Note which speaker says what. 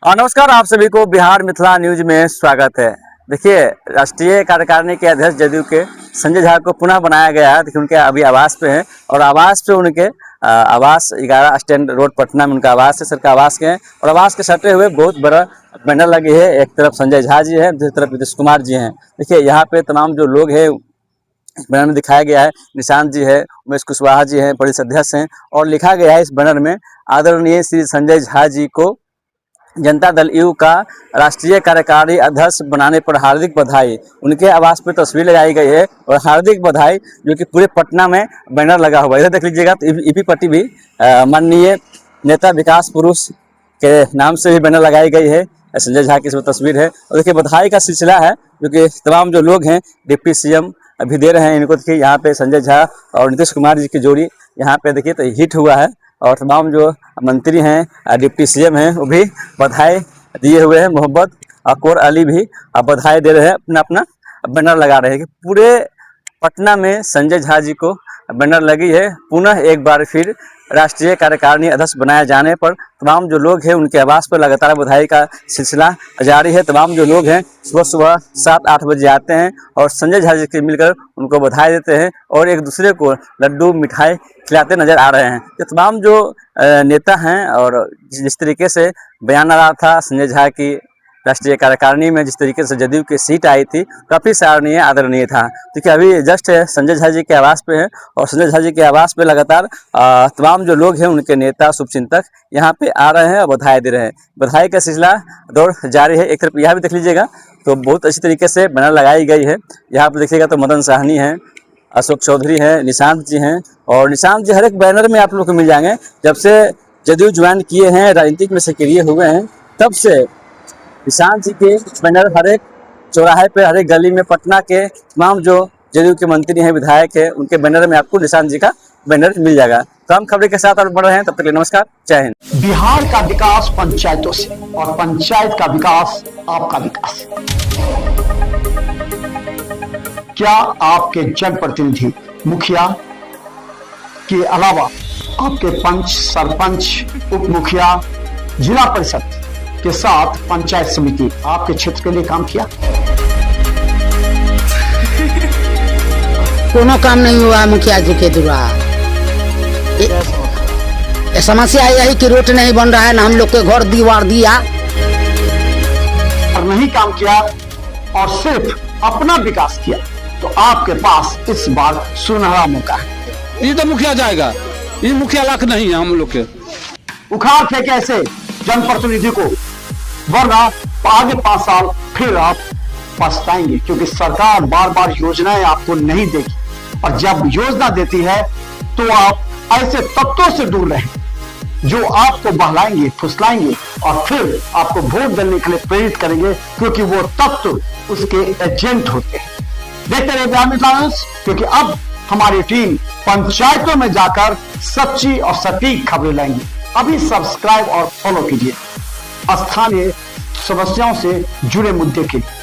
Speaker 1: और नमस्कार, आप सभी को बिहार मिथिला न्यूज में स्वागत है। देखिए, राष्ट्रीय कार्यकारिणी के अध्यक्ष जदयू के संजय झा को पुनः बनाया गया है। देखिए, उनके अभी आवास पे हैं और आवास पे उनके आवास 11 स्टैंड रोड पटना में उनका आवास है, सरकार आवास के हैं। और आवास के सटे हुए बहुत बड़ा बैनर लगे है। एक तरफ संजय झा जी है, दूसरी तरफ नीतीश कुमार जी हैं। देखिए, यहाँ पे तमाम जो लोग हैं बैनर में दिखाया गया है। निशांत जी है, उमेश कुशवाहा जी हैं, परिषद अध्यक्ष हैं। और लिखा गया है इस बैनर में, आदरणीय श्री संजय झा जी को जनता दल यू का राष्ट्रीय कार्यकारी अध्यक्ष बनाने पर हार्दिक बधाई। उनके आवास पर तस्वीर लगाई गई है और हार्दिक बधाई जो कि पूरे पटना में बैनर लगा हुआ है। इधर देख लीजिएगा तो ईपी पट्टी भी माननीय नेता विकास पुरुष के नाम से भी बैनर लगाई गई है। संजय झा की इसमें तस्वीर है और देखिए बधाई का सिलसिला है जो कि तमाम जो लोग हैं डिप्टी सीएम अभी दे रहे हैं इनको। देखिए यहाँ पे संजय झा और नीतीश कुमार जी की जोड़ी यहाँ पे देखिए तो हिट हुआ है और तमाम जो मंत्री हैं डिप्टी सीएम हैं वो भी बधाई दिए हुए हैं। मोहब्बत अकबर अली भी बधाई दे रहे हैं, अपना अपना बैनर लगा रहे हैं कि पूरे पटना में संजय झा जी को बैनर लगी है। पुनः एक बार फिर राष्ट्रीय कार्यकारिणी अध्यक्ष बनाए जाने पर तमाम जो लोग हैं उनके आवास पर लगातार बधाई का सिलसिला जारी है। तमाम जो लोग हैं सुबह सुबह 7-8 बजे आते हैं और संजय झा जी से मिलकर उनको बधाई देते हैं और एक दूसरे को लड्डू मिठाई खिलाते नजर आ रहे हैं। ये तमाम जो नेता हैं और जिस तरीके से बयान आ रहा था संजय झा की राष्ट्रीय कार्यकारिणी में, जिस तरीके से जदयू की सीट आई थी, काफ़ी सराहनीय आदरणीय था। देखिए अभी जस्ट संजय झा जी के आवास पे है और संजय झा जी के आवास पे लगातार तमाम जो लोग हैं उनके नेता शुभचिंतक यहाँ पे आ रहे हैं और बधाई दे रहे हैं। बधाई का सिलसिला दौर जारी है। एक तरफ यहाँ भी देख लीजिएगा तो बहुत अच्छी तरीके से बैनर लगाई गई है। यहाँ पर देखिएगा तो मदन साहनी है, अशोक चौधरी हैं, निशांत जी हैं। और निशांत जी हर एक बैनर में आप लोग को मिल जाएंगे। जब से जदयू ज्वाइन किए हैं, राजनीतिक में सक्रिय हुए हैं, तब से निशांत जी के बैनर हर एक चौराहे पे, हर एक गली में, पटना के तमाम जो जदयू के मंत्री हैं, विधायक हैं, उनके बैनर में आपको निशांत जी का बैनर मिल जाएगा। तो हम खबरें के साथ और बढ़ रहे हैं, तब तक के लिए नमस्कार, जय हिंद।
Speaker 2: बिहार का विकास पंचायतों से और पंचायत का विकास आपका विकास। क्या आपके जनप्रतिनिधि मुखिया के अलावा आपके पंच, सरपंच, उप मुखिया, जिला परिषद के साथ पंचायत समिति आपके क्षेत्र के लिए काम किया?
Speaker 3: कोनो काम नहीं हुआ मुखिया जी के द्वारा। समस्या यही कि रोड नहीं बन रहा है, ना हम लोग के घर दीवार दिया
Speaker 2: और नहीं काम किया और सिर्फ अपना विकास किया, तो आपके पास इस बार सुनहरा मौका है।
Speaker 4: ये तो मुखिया जाएगा, ये मुखिया लाख नहीं है हम लोग के।
Speaker 2: उखाड़ फेंके ऐसे जनप्रतिनिधि को, वरना आगे 5 साल फिर आप पछताएंगे, क्योंकि सरकार बार बार योजनाएं आपको नहीं देगी और जब योजना देती है तो आप ऐसे तत्वों से दूर रहें जो आपको बहलाएंगे, फुसलाएंगे और फिर आपको वोट देने के लिए प्रेरित करेंगे, क्योंकि वो तत्व उसके एजेंट होते हैं। देखते रहिए बिहार मिथिला न्यूज, क्योंकि अब हमारी टीम पंचायतों में जाकर सच्ची और सटीक खबरें लाएंगी। अभी सब्सक्राइब और फॉलो कीजिए स्थानीय समस्याओं से जुड़े मुद्दे के लिए।